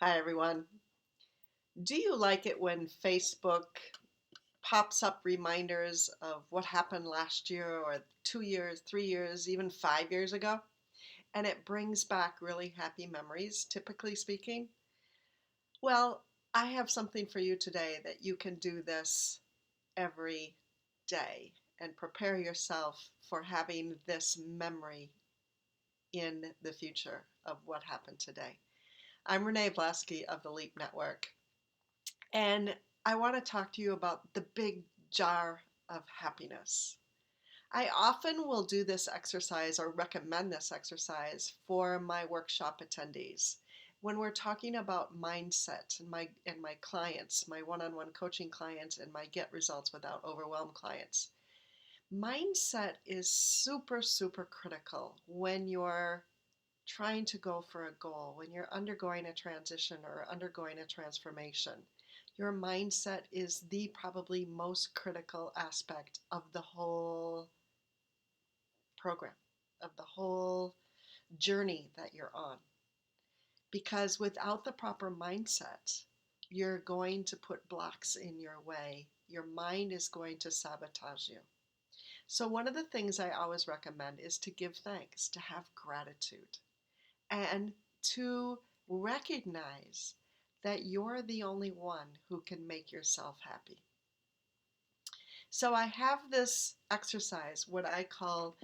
Hi, everyone. Do you like it when Facebook pops up reminders of what happened last year or 2 years, 3 years, even 5 years ago? And it brings back really happy memories, typically speaking? Well, I have something for you today that you can do this every day and prepare yourself for having this memory in the future of what happened today. I'm Renee Blasky of the Leap Network. And I want to talk to you about the big jar of happiness. I often will do this exercise or recommend this exercise for my workshop attendees. When we're talking about mindset and my clients, my one-on-one coaching clients and my get results without overwhelm clients. Mindset is super super critical when you're trying to go for a goal, when you're undergoing a transition or undergoing a transformation. Your mindset is the probably most critical aspect of the whole program, of the whole journey that you're on. Because without the proper mindset, you're going to put blocks in your way. Your mind is going to sabotage you. So, one of the things I always recommend is to give thanks, to have gratitude, and to recognize that you're the only one who can make yourself happy. So I have this exercise, what I call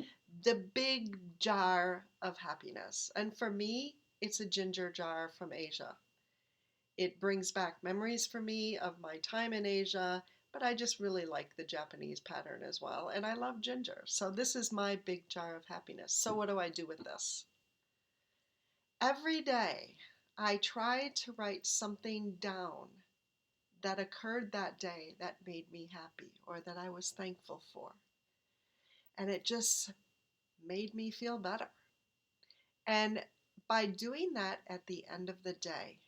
the big jar of happiness. And for me, it's a ginger jar from Asia. It brings back memories for me of my time in Asia, but I just really like the Japanese pattern as well. And I love ginger. So this is my big jar of happiness. So what do I do with this? Every day, I try to write something down that occurred that day that made me happy or that I was thankful for. And it just made me feel better. And by doing that at the end of the day,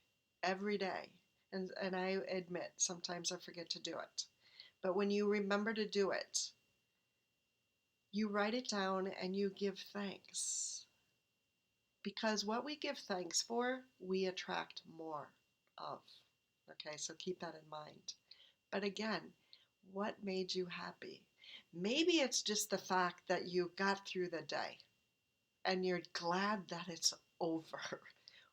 every day, and I admit sometimes I forget to do it, but when you remember to do it, you write it down and you give thanks. Because what we give thanks for, we attract more of. Okay, so keep that in mind. But again, what made you happy? Maybe it's just the fact that you got through the day and you're glad that it's over.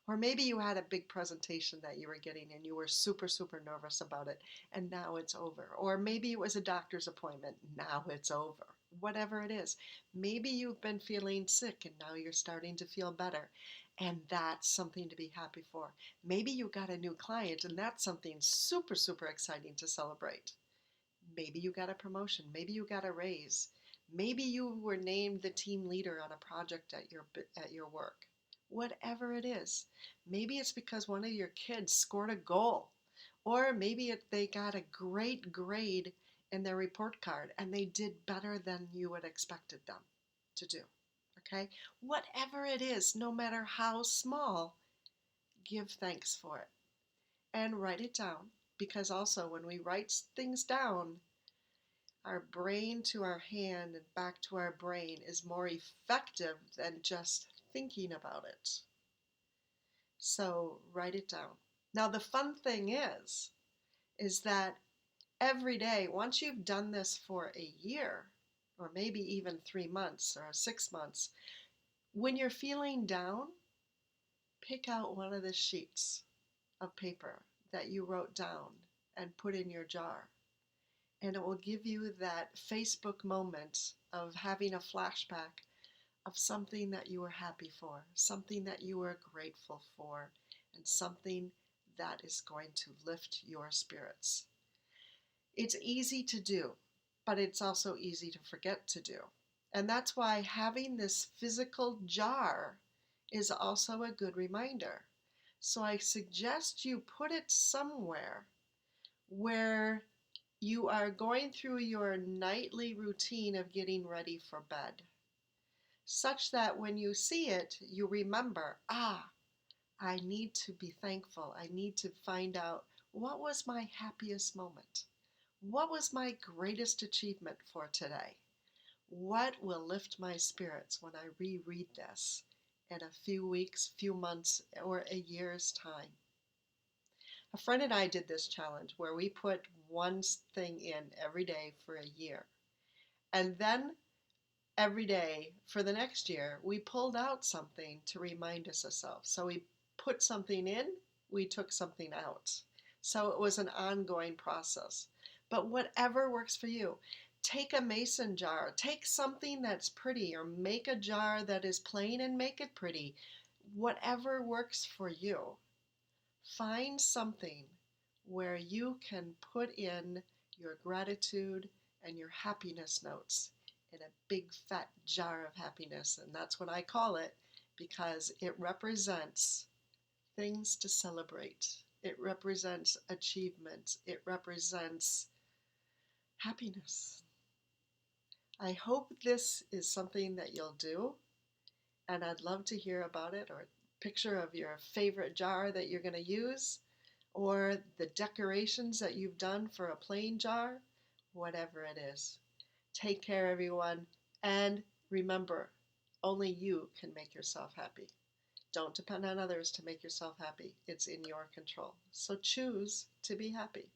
Or maybe you had a big presentation that you were getting and you were super, super nervous about it and now it's over. Or maybe it was a doctor's appointment, now it's over. Whatever it is. Maybe you've been feeling sick and now you're starting to feel better. And that's something to be happy for. Maybe you got a new client and that's something super, super exciting to celebrate. Maybe you got a promotion. Maybe you got a raise. Maybe you were named the team leader on a project at your work. Whatever it is. Maybe it's because one of your kids scored a goal. Or maybe they got a great grade in their report card and they did better than you had expected them to do. Okay? Whatever it is, no matter how small, give thanks for it and write it down. Because also, when we write things down, our brain to our hand and back to our brain is more effective than just thinking about it. So write it down. Now the fun thing is that every day, once you've done this for a year, or maybe even 3 months or 6 months, when you're feeling down, pick out one of the sheets of paper that you wrote down and put in your jar. And it will give you that Facebook moment of having a flashback of something that you were happy for, something that you were grateful for, and something that is going to lift your spirits. It's easy to do, but it's also easy to forget to do. And that's why having this physical jar is also a good reminder. So I suggest you put it somewhere where you are going through your nightly routine of getting ready for bed, such that when you see it, you remember, I need to be thankful. I need to find out what was my happiest moment? What was my greatest achievement for today? What will lift my spirits when I reread this in a few weeks, few months, or a year's time? A friend and I did this challenge where we put one thing in every day for a year. And then every day for the next year, we pulled out something to remind us of ourselves. So we put something in, we took something out. So it was an ongoing process. But whatever works for you, take a mason jar, take something that's pretty, or make a jar that is plain and make it pretty. Whatever works for you. Find something where you can put in your gratitude and your happiness notes in a big fat jar of happiness. And that's what I call it because it represents things to celebrate. It represents achievement. It represents happiness. I hope this is something that you'll do, and I'd love to hear about it, or a picture of your favorite jar that you're going to use, or the decorations that you've done for a plain jar, whatever it is. Take care, everyone, and remember, only you can make yourself happy. Don't depend on others to make yourself happy. It's in your control. So choose to be happy.